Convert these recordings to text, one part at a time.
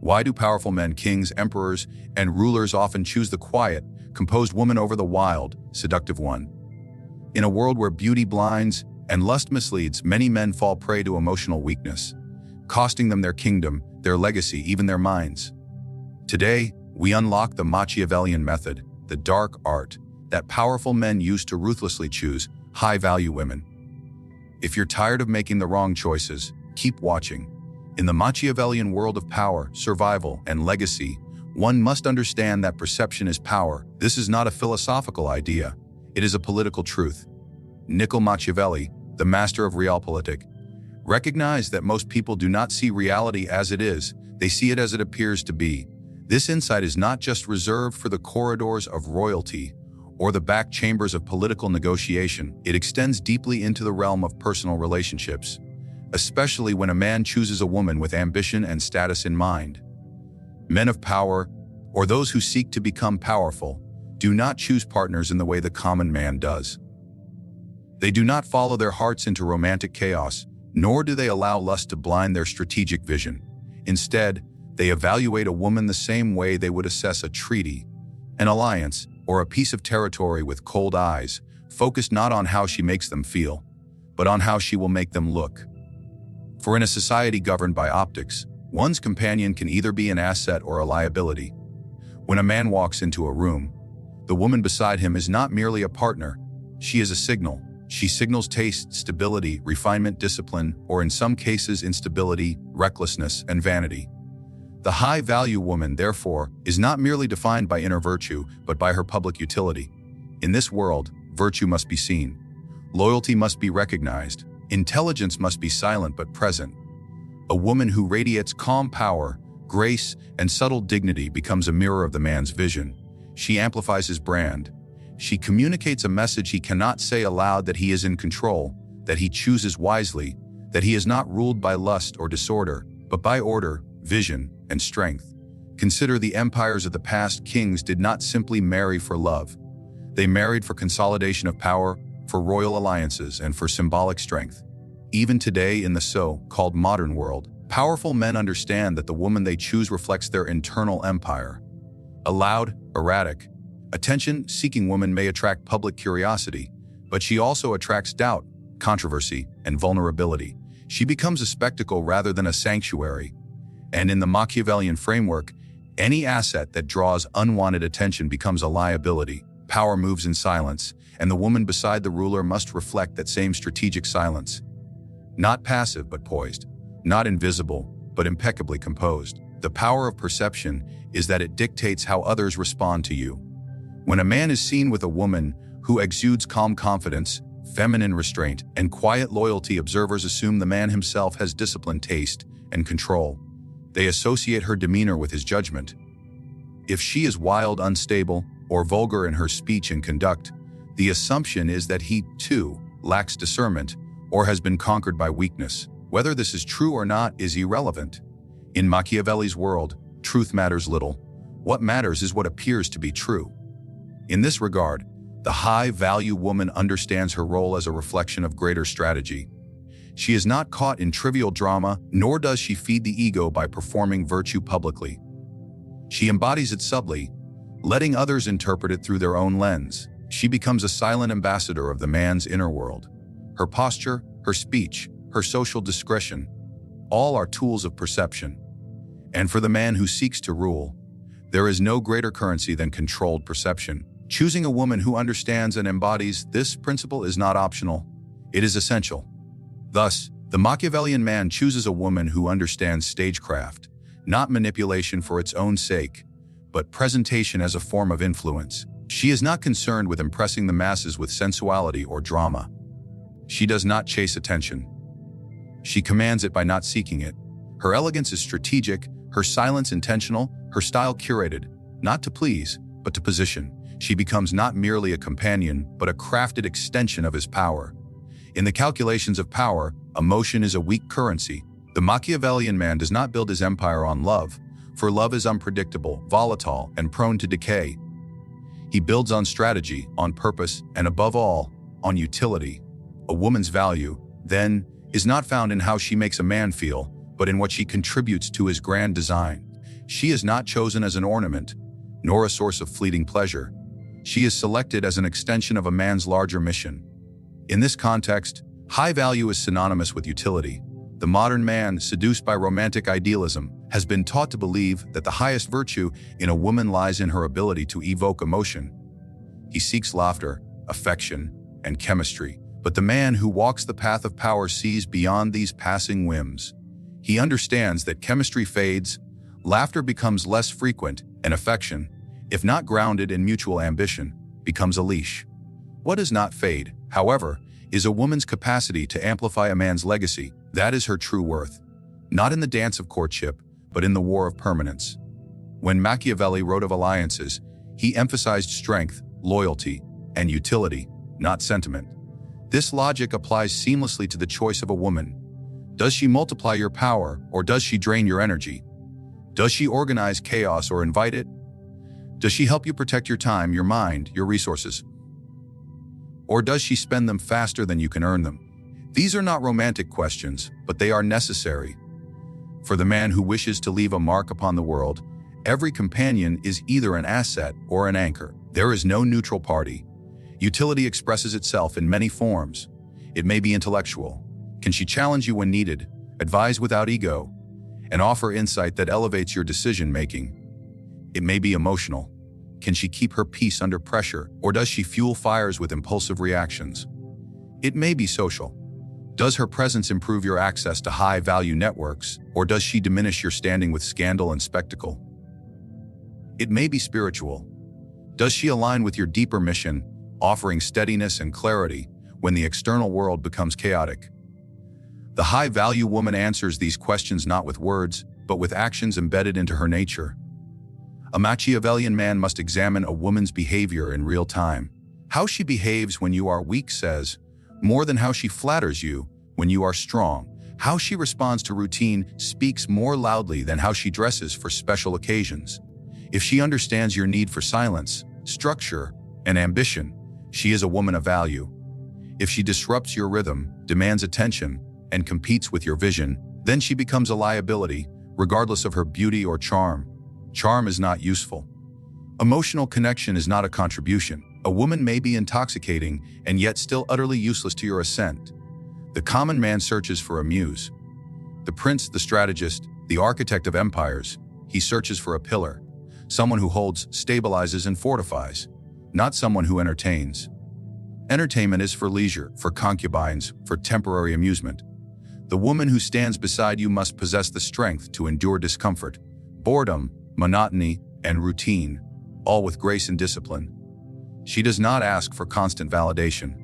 Why do powerful men, kings, emperors, and rulers often choose the quiet, composed woman over the wild, seductive one? In a world where beauty blinds and lust misleads, many men fall prey to emotional weakness, costing them their kingdom, their legacy, even their minds. Today, we unlock the Machiavellian method, the dark art that powerful men use to ruthlessly choose high-value women. If you're tired of making the wrong choices, keep watching. In the Machiavellian world of power, survival, and legacy, one must understand that perception is power. This is not a philosophical idea. It is a political truth. Niccolò Machiavelli, the master of realpolitik, recognized that most people do not see reality as it is, they see it as it appears to be. This insight is not just reserved for the corridors of royalty or the back chambers of political negotiation. It extends deeply into the realm of personal relationships, especially when a man chooses a woman with ambition and status in mind. Men of power, or those who seek to become powerful, do not choose partners in the way the common man does. They do not follow their hearts into romantic chaos, nor do they allow lust to blind their strategic vision. Instead, they evaluate a woman the same way they would assess a treaty, an alliance, or a piece of territory, with cold eyes, focused not on how she makes them feel, but on how she will make them look. For in a society governed by optics, one's companion can either be an asset or a liability. When a man walks into a room, the woman beside him is not merely a partner, she is a signal. She signals taste, stability, refinement, discipline, or in some cases instability, recklessness, and vanity. The high-value woman, therefore, is not merely defined by inner virtue, but by her public utility. In this world, virtue must be seen. Loyalty must be recognized. Intelligence must be silent but present. A woman who radiates calm power, grace, and subtle dignity becomes a mirror of the man's vision. She amplifies his brand. She communicates a message he cannot say aloud: that he is in control, that he chooses wisely, that he is not ruled by lust or disorder, but by order, vision, and strength. Consider the empires of the past. Kings did not simply marry for love. They married for consolidation of power, for royal alliances, and for symbolic strength. Even today, in the so-called modern world, powerful men understand that the woman they choose reflects their internal empire. A loud, erratic, attention-seeking woman may attract public curiosity, but she also attracts doubt, controversy, and vulnerability. She becomes a spectacle rather than a sanctuary. And in the Machiavellian framework, any asset that draws unwanted attention becomes a liability. Power moves in silence, and the woman beside the ruler must reflect that same strategic silence. Not passive but poised, not invisible but impeccably composed. The power of perception is that it dictates how others respond to you. When a man is seen with a woman who exudes calm confidence, feminine restraint, and quiet loyalty, observers assume the man himself has disciplined taste and control. They associate her demeanor with his judgment. If she is wild, unstable, or vulgar in her speech and conduct, the assumption is that he, too, lacks discernment or has been conquered by weakness. Whether this is true or not is irrelevant. In Machiavelli's world, truth matters little. What matters is what appears to be true. In this regard, the high-value woman understands her role as a reflection of greater strategy. She is not caught in trivial drama, nor does she feed the ego by performing virtue publicly. She embodies it subtly, letting others interpret it through their own lens. She becomes a silent ambassador of the man's inner world. Her posture, her speech, her social discretion, all are tools of perception. And for the man who seeks to rule, there is no greater currency than controlled perception. Choosing a woman who understands and embodies this principle is not optional, it is essential. Thus, the Machiavellian man chooses a woman who understands stagecraft, not manipulation for its own sake, but presentation as a form of influence. She is not concerned with impressing the masses with sensuality or drama. She does not chase attention. She commands it by not seeking it. Her elegance is strategic, her silence intentional, her style curated, not to please, but to position. She becomes not merely a companion, but a crafted extension of his power. In the calculations of power, emotion is a weak currency. The Machiavellian man does not build his empire on love, for love is unpredictable, volatile, and prone to decay. He builds on strategy, on purpose, and above all, on utility. A woman's value, then, is not found in how she makes a man feel, but in what she contributes to his grand design. She is not chosen as an ornament, nor a source of fleeting pleasure. She is selected as an extension of a man's larger mission. In this context, high value is synonymous with utility. The modern man, seduced by romantic idealism, has been taught to believe that the highest virtue in a woman lies in her ability to evoke emotion. He seeks laughter, affection, and chemistry, but the man who walks the path of power sees beyond these passing whims. He understands that chemistry fades, laughter becomes less frequent, and affection, if not grounded in mutual ambition, becomes a leash. What does not fade, however, is a woman's capacity to amplify a man's legacy. That is her true worth. Not in the dance of courtship, but in the war of permanence. When Machiavelli wrote of alliances, he emphasized strength, loyalty, and utility, not sentiment. This logic applies seamlessly to the choice of a woman. Does she multiply your power, or does she drain your energy? Does she organize chaos or invite it? Does she help you protect your time, your mind, your resources? Or does she spend them faster than you can earn them? These are not romantic questions, but they are necessary. For the man who wishes to leave a mark upon the world, every companion is either an asset or an anchor. There is no neutral party. Utility expresses itself in many forms. It may be intellectual. Can she challenge you when needed, advise without ego, and offer insight that elevates your decision-making? It may be emotional. Can she keep her peace under pressure, or does she fuel fires with impulsive reactions? It may be social. Does her presence improve your access to high-value networks, or does she diminish your standing with scandal and spectacle? It may be spiritual. Does she align with your deeper mission, offering steadiness and clarity when the external world becomes chaotic? The high-value woman answers these questions not with words, but with actions embedded into her nature. A Machiavellian man must examine a woman's behavior in real time. How she behaves when you are weak says more than how she flatters you when you are strong. How she responds to routine speaks more loudly than how she dresses for special occasions. If she understands your need for silence, structure, and ambition, she is a woman of value. If she disrupts your rhythm, demands attention, and competes with your vision, then she becomes a liability, regardless of her beauty or charm. Charm is not useful. Emotional connection is not a contribution. A woman may be intoxicating and yet still utterly useless to your ascent. The common man searches for a muse. The prince, the strategist, the architect of empires, he searches for a pillar, someone who holds, stabilizes, and fortifies, not someone who entertains. Entertainment is for leisure, for concubines, for temporary amusement. The woman who stands beside you must possess the strength to endure discomfort, boredom, monotony, and routine, all with grace and discipline. She does not ask for constant validation.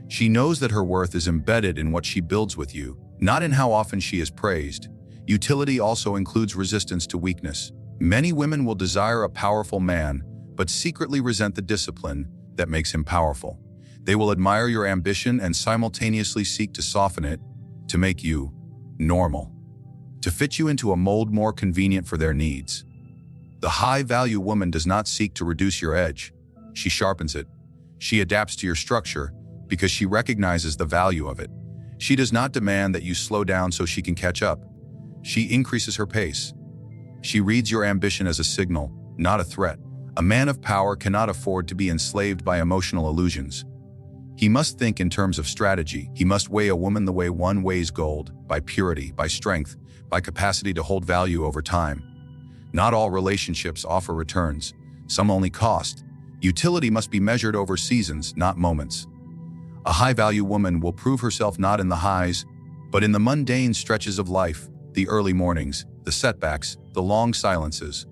She knows that her worth is embedded in what she builds with you, not in how often she is praised. Utility also includes resistance to weakness. Many women will desire a powerful man, but secretly resent the discipline that makes him powerful. They will admire your ambition and simultaneously seek to soften it, to make you normal, to fit you into a mold more convenient for their needs. The high-value woman does not seek to reduce your edge. She sharpens it. She adapts to your structure because she recognizes the value of it. She does not demand that you slow down so she can catch up. She increases her pace. She reads your ambition as a signal, not a threat. A man of power cannot afford to be enslaved by emotional illusions. He must think in terms of strategy. He must weigh a woman the way one weighs gold, by purity, by strength, by capacity to hold value over time. Not all relationships offer returns. Some only cost. Utility must be measured over seasons, not moments. A high-value woman will prove herself not in the highs, but in the mundane stretches of life, the early mornings, the setbacks, the long silences.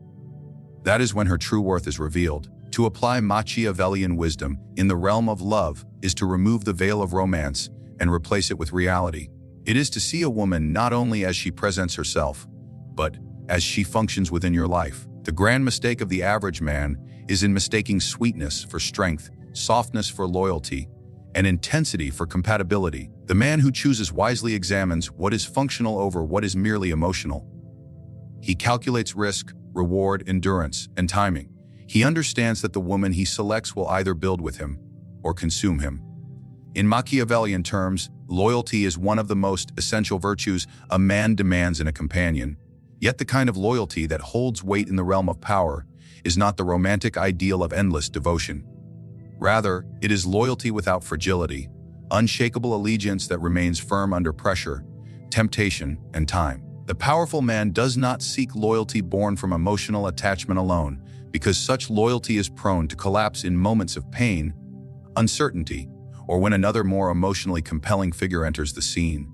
That is when her true worth is revealed. To apply Machiavellian wisdom in the realm of love is to remove the veil of romance and replace it with reality. It is to see a woman not only as she presents herself, but as she functions within your life. The grand mistake of the average man is in mistaking sweetness for strength, softness for loyalty, and intensity for compatibility. The man who chooses wisely examines what is functional over what is merely emotional. He calculates risk, reward, endurance, and timing. He understands that the woman he selects will either build with him or consume him. In Machiavellian terms, loyalty is one of the most essential virtues a man demands in a companion. Yet the kind of loyalty that holds weight in the realm of power is not the romantic ideal of endless devotion. Rather, it is loyalty without fragility, unshakable allegiance that remains firm under pressure, temptation, and time. The powerful man does not seek loyalty born from emotional attachment alone, because such loyalty is prone to collapse in moments of pain, uncertainty, or when another more emotionally compelling figure enters the scene.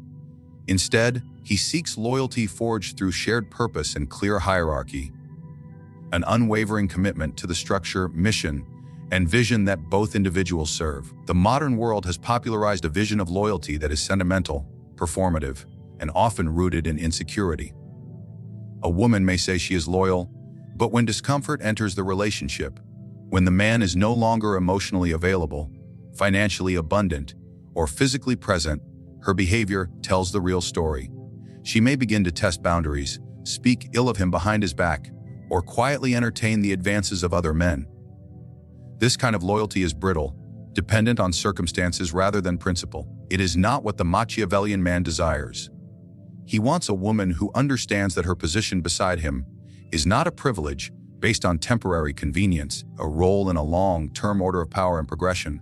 Instead, he seeks loyalty forged through shared purpose and clear hierarchy, an unwavering commitment to the structure, mission, and vision that both individuals serve. The modern world has popularized a vision of loyalty that is sentimental, performative, and often rooted in insecurity. A woman may say she is loyal, but when discomfort enters the relationship, when the man is no longer emotionally available, financially abundant, or physically present, her behavior tells the real story. She may begin to test boundaries, speak ill of him behind his back, or quietly entertain the advances of other men. This kind of loyalty is brittle, dependent on circumstances rather than principle. It is not what the Machiavellian man desires. He wants a woman who understands that her position beside him is not a privilege based on temporary convenience, a role in a long-term order of power and progression.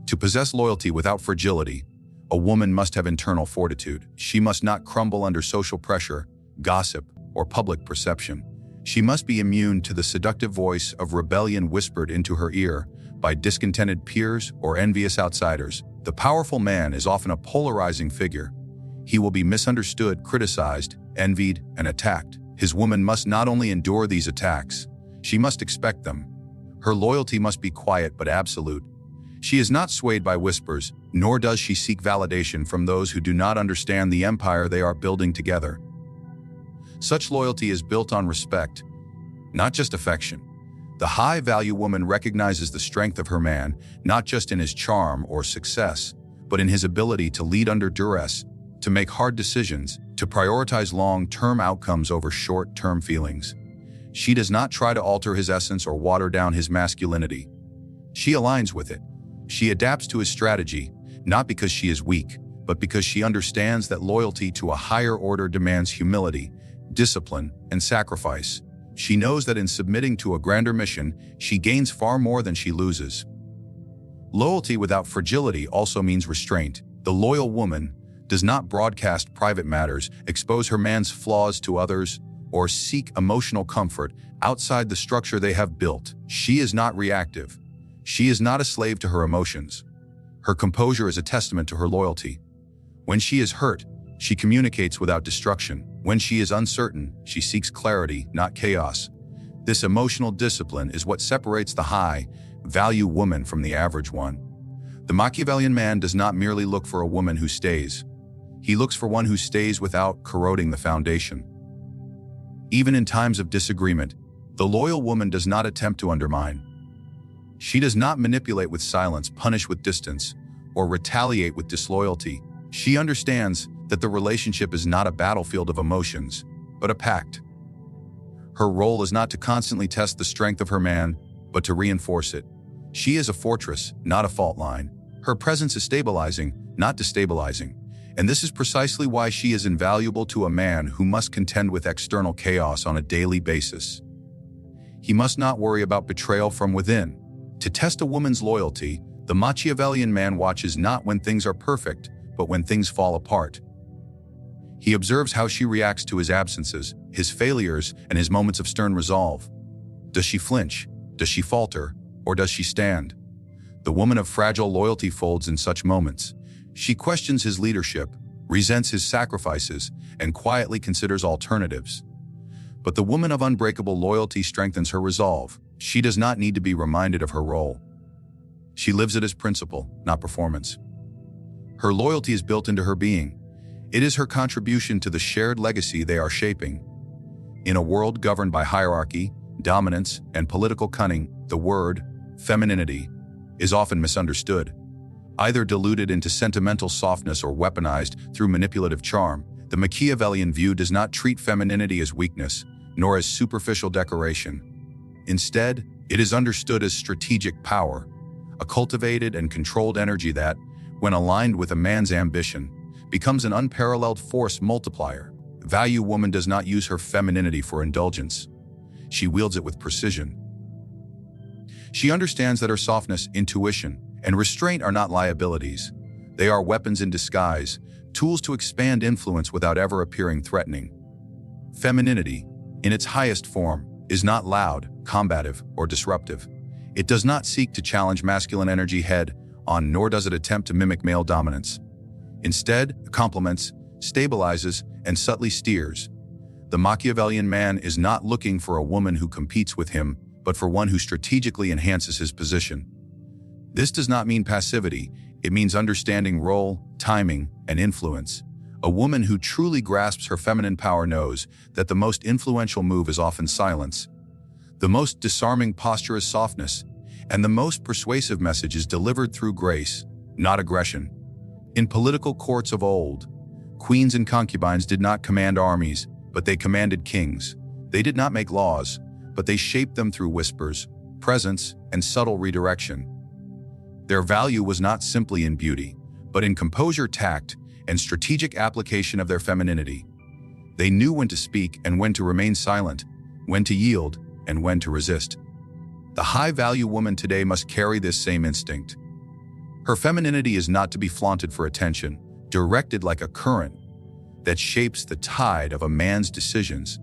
To possess loyalty without fragility, a woman must have internal fortitude. She must not crumble under social pressure, gossip, or public perception. She must be immune to the seductive voice of rebellion whispered into her ear by discontented peers or envious outsiders. The powerful man is often a polarizing figure. He will be misunderstood, criticized, envied, and attacked. His woman must not only endure these attacks, she must expect them. Her loyalty must be quiet but absolute. She is not swayed by whispers, nor does she seek validation from those who do not understand the empire they are building together. Such loyalty is built on respect, not just affection. The high-value woman recognizes the strength of her man, not just in his charm or success, but in his ability to lead under duress, to make hard decisions, to prioritize long-term outcomes over short-term feelings. She does not try to alter his essence or water down his masculinity. She aligns with it. She adapts to his strategy, not because she is weak, but because she understands that loyalty to a higher order demands humility, discipline, and sacrifice. She knows that in submitting to a grander mission, she gains far more than she loses. Loyalty without fragility also means restraint. The loyal woman does not broadcast private matters, expose her man's flaws to others, or seek emotional comfort outside the structure they have built. She is not reactive. She is not a slave to her emotions. Her composure is a testament to her loyalty. When she is hurt, she communicates without destruction. When she is uncertain, she seeks clarity, not chaos. This emotional discipline is what separates the high-value woman from the average one. The Machiavellian man does not merely look for a woman who stays. He looks for one who stays without corroding the foundation. Even in times of disagreement, the loyal woman does not attempt to undermine. She does not manipulate with silence, punish with distance, or retaliate with disloyalty. She understands that the relationship is not a battlefield of emotions, but a pact. Her role is not to constantly test the strength of her man, but to reinforce it. She is a fortress, not a fault line. Her presence is stabilizing, not destabilizing. And this is precisely why she is invaluable to a man who must contend with external chaos on a daily basis. He must not worry about betrayal from within. To test a woman's loyalty, the Machiavellian man watches not when things are perfect, but when things fall apart. He observes how she reacts to his absences, his failures, and his moments of stern resolve. Does she flinch? Does she falter? Or does she stand? The woman of fragile loyalty folds in such moments. She questions his leadership, resents his sacrifices, and quietly considers alternatives. But the woman of unbreakable loyalty strengthens her resolve. She does not need to be reminded of her role. She lives it as principle, not performance. Her loyalty is built into her being. It is her contribution to the shared legacy they are shaping. In a world governed by hierarchy, dominance, and political cunning, the word femininity is often misunderstood. Either diluted into sentimental softness or weaponized through manipulative charm, the Machiavellian view does not treat femininity as weakness, nor as superficial decoration. Instead, it is understood as strategic power, a cultivated and controlled energy that, when aligned with a man's ambition, becomes an unparalleled force multiplier. value woman does not use her femininity for indulgence. She wields it with precision. She understands that her softness, intuition, and restraint are not liabilities. They are weapons in disguise, tools to expand influence without ever appearing threatening. Femininity, in its highest form, is not loud, combative, or disruptive. It does not seek to challenge masculine energy head-on, nor does it attempt to mimic male dominance. Instead, it complements, stabilizes, and subtly steers. The Machiavellian man is not looking for a woman who competes with him, but for one who strategically enhances his position. This does not mean passivity. It means understanding role, timing, and influence. A woman who truly grasps her feminine power knows that the most influential move is often silence. The most disarming posture is softness, and the most persuasive message is delivered through grace, not aggression. In political courts of old, queens and concubines did not command armies, but they commanded kings. They did not make laws, but they shaped them through whispers, presence, and subtle redirection. Their value was not simply in beauty, but in composure, tact, and strategic application of their femininity. They knew when to speak and when to remain silent, when to yield and when to resist. The high-value woman today must carry this same instinct. Her femininity is not to be flaunted for attention, directed like a current that shapes the tide of a man's decisions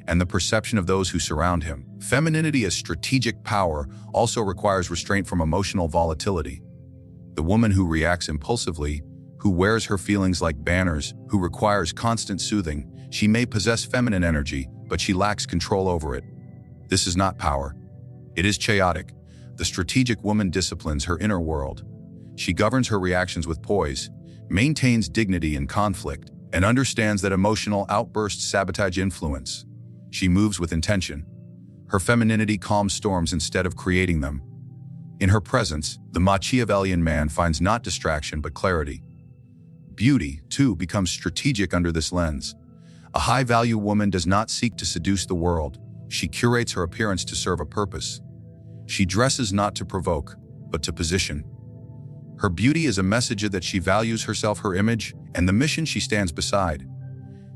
and the perception of those who surround him. Femininity as strategic power also requires restraint from emotional volatility. The woman who reacts impulsively, who wears her feelings like banners, who requires constant soothing, she may possess feminine energy, but she lacks control over it. This is not power. It is chaotic. The strategic woman disciplines her inner world. She governs her reactions with poise, maintains dignity in conflict, and understands that emotional outbursts sabotage influence. She moves with intention. Her femininity calms storms instead of creating them. In her presence, the Machiavellian man finds not distraction but clarity. Beauty, too, becomes strategic under this lens. A high-value woman does not seek to seduce the world. She curates her appearance to serve a purpose. She dresses not to provoke, but to position. Her beauty is a message that she values herself, her image, and the mission she stands beside.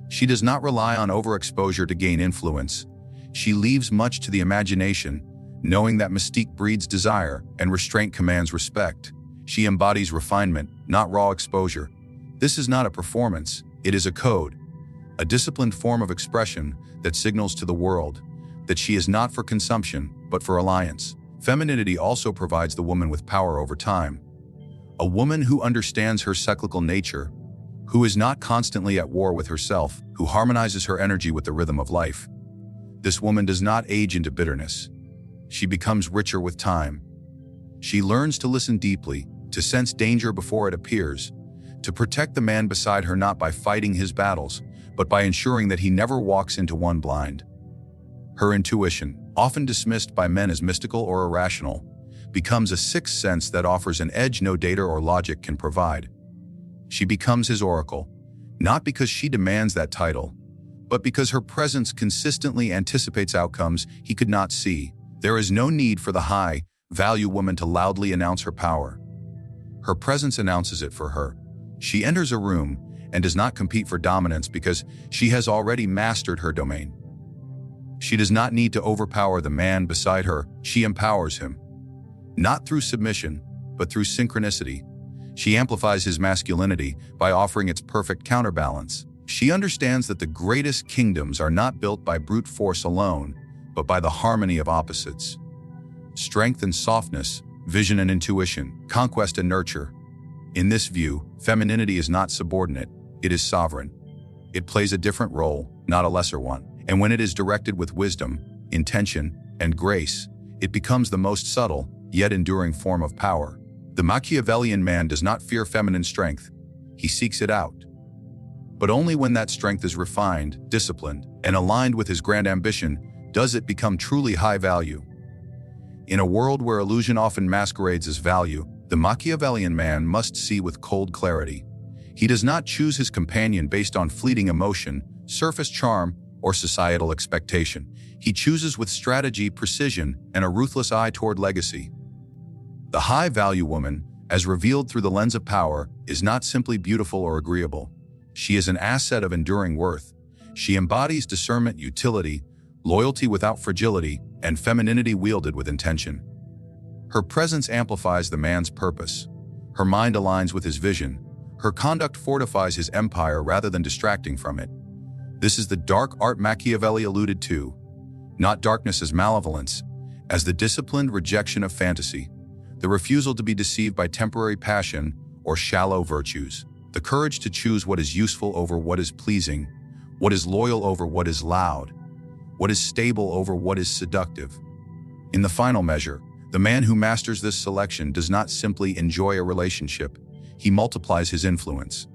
She does not rely on overexposure to gain influence. She leaves much to the imagination, knowing that mystique breeds desire and restraint commands respect. She embodies refinement, not raw exposure. This is not a performance, it is a code, a disciplined form of expression that signals to the world that she is not for consumption, but for alliance. Femininity also provides the woman with power over time. A woman who understands her cyclical nature, who is not constantly at war with herself, who harmonizes her energy with the rhythm of life. This woman does not age into bitterness. She becomes richer with time. She learns to listen deeply, to sense danger before it appears, to protect the man beside her not by fighting his battles, but by ensuring that he never walks into one blind. Her intuition, often dismissed by men as mystical or irrational, becomes a sixth sense that offers an edge no data or logic can provide. She becomes his oracle, not because she demands that title, but because her presence consistently anticipates outcomes he could not see. There is no need for the high-value woman to loudly announce her power. Her presence announces it for her. She enters a room and does not compete for dominance because she has already mastered her domain. She does not need to overpower the man beside her, she empowers him. Not through submission, but through synchronicity. She amplifies his masculinity by offering its perfect counterbalance. She understands that the greatest kingdoms are not built by brute force alone, but by the harmony of opposites. Strength and softness, vision and intuition, conquest and nurture. In this view, femininity is not subordinate, it is sovereign. It plays a different role, not a lesser one. And when it is directed with wisdom, intention, and grace, it becomes the most subtle, yet enduring form of power. The Machiavellian man does not fear feminine strength. He seeks it out. But only when that strength is refined, disciplined, and aligned with his grand ambition does it become truly high value. In a world where illusion often masquerades as value, the Machiavellian man must see with cold clarity. He does not choose his companion based on fleeting emotion, surface charm, or societal expectation. He chooses with strategy, precision, and a ruthless eye toward legacy. The high-value woman, as revealed through the lens of power, is not simply beautiful or agreeable. She is an asset of enduring worth, She embodies discernment, utility, loyalty without fragility, and femininity wielded with intention. Her presence amplifies the man's purpose. Her mind aligns with his vision. Her conduct fortifies his empire rather than distracting from it. This is the dark art Machiavelli alluded to, not darkness as malevolence, as the disciplined rejection of fantasy, the refusal to be deceived by temporary passion or shallow virtues, the courage to choose what is useful over what is pleasing, what is loyal over what is loud, what is stable over what is seductive. In the final measure, the man who masters this selection does not simply enjoy a relationship, he multiplies his influence.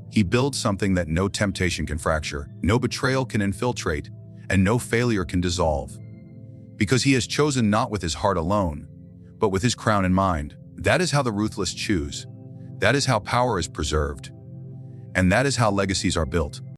He builds something that no temptation can fracture, no betrayal can infiltrate, and no failure can dissolve. Because he has chosen not with his heart alone, but with his crown in mind. That is how the ruthless choose. That is how power is preserved. And that is how legacies are built.